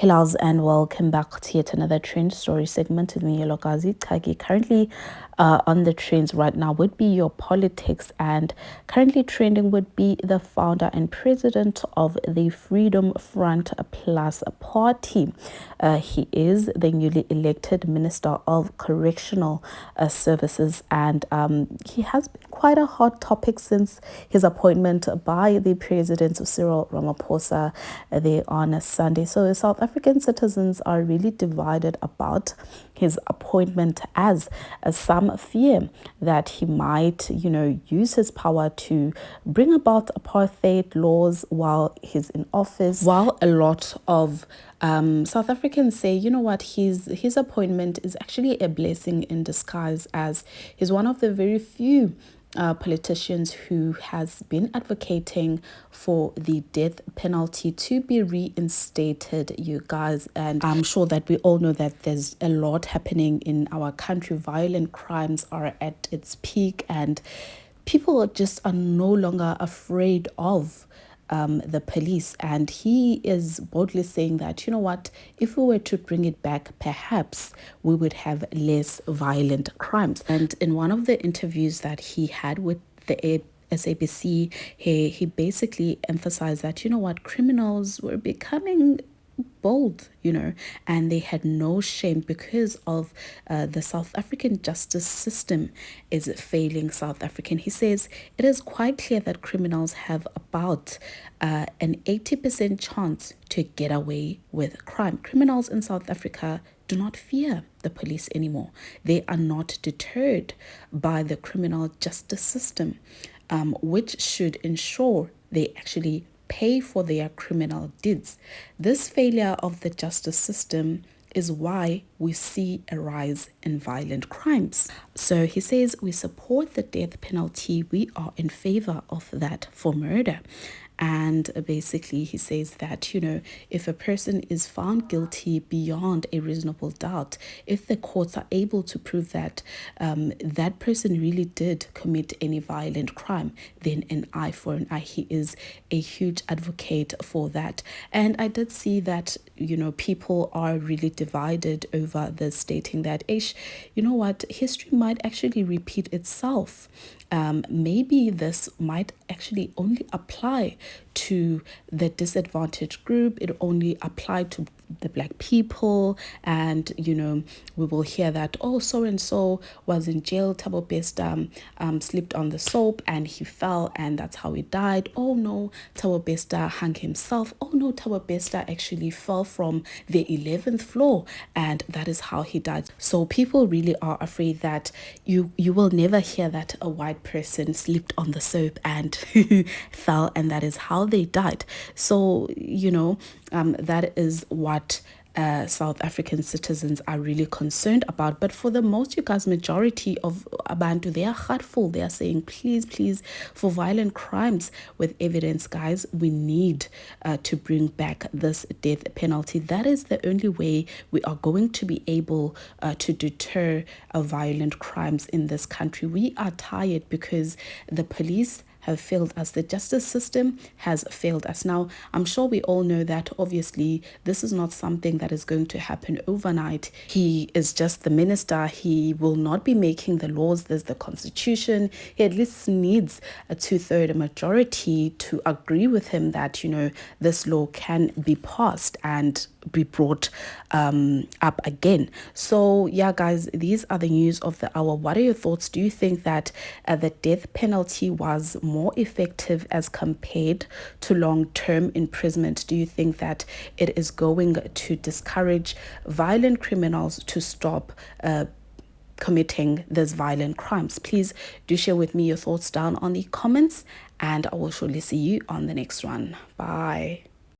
Hello and welcome back to yet another trend story segment with me, Lokazi Kagi. Currently on the trends right now would be your politics, and currently trending would be the founder and president of the Freedom Front Plus party. He is the newly elected Minister of Correctional Services, and he has been quite a hot topic since his appointment by the President Cyril Ramaphosa there on a Sunday. So South African citizens are really divided about his appointment, as some fear that he might, use his power to bring about apartheid laws while he's in office. While a lot of South Africans say, you know what, his appointment is actually a blessing in disguise, as he's one of the very few politicians who has been advocating for the death penalty to be reinstated, you guys. And I'm sure that we all know that there's a lot happening in our country. Violent crimes are at its peak, and people are no longer afraid of the police. And he is boldly saying that, you know what, if we were to bring it back, perhaps we would have less violent crimes. And in one of the interviews that he had with the SABC, he basically emphasized that, you know what, criminals were becoming bold, and they had no shame because of the South African justice system is failing South African. He says it is quite clear that criminals have about an 80% chance to get away with crime. Criminals in South Africa do not fear the police anymore. They are not deterred by the criminal justice system, which should ensure they actually pay for their criminal deeds. This failure of the justice system is why we see a rise in violent crimes. So he says we support the death penalty. We are in favor of that for murder. And basically he says that, if a person is found guilty beyond a reasonable doubt, if the courts are able to prove that that person really did commit any violent crime, then an eye for an eye. He is a huge advocate for that. And I did see that, people are really divided over this, stating that, you know what, history might actually repeat itself. Maybe this might actually only apply to the disadvantaged group. It only applied to the black people, and we will hear that, oh, so and so was in jail, Thabo Bester slipped on the soap and he fell, and that's how he died. Oh no, Thabo Bester hung himself. Oh no, Thabo Bester actually fell from the 11th floor and that is how he died. So people really are afraid that you will never hear that a white person slipped on the soap and fell and that is how they died. So that is what South African citizens are really concerned about. But for the most, you guys, majority of Abantu, they are heartful. They are saying, please, for violent crimes with evidence, guys, we need to bring back this death penalty. That is the only way we are going to be able to deter violent crimes in this country. We are tired because the police have failed us. The justice system has failed us. Now, I'm sure we all know that obviously this is not something that is going to happen overnight. He is just the minister. He will not be making the laws. There's the constitution. He at least needs a 2/3 majority to agree with him that, this law can be passed and be brought up again. So yeah, guys, these are the news of the hour. What are your thoughts? Do you think that the death penalty was more effective as compared to long-term imprisonment? Do you think that it is going to discourage violent criminals to stop committing these violent crimes? Please do share with me your thoughts down on the comments, and I will surely see you on the next one. Bye.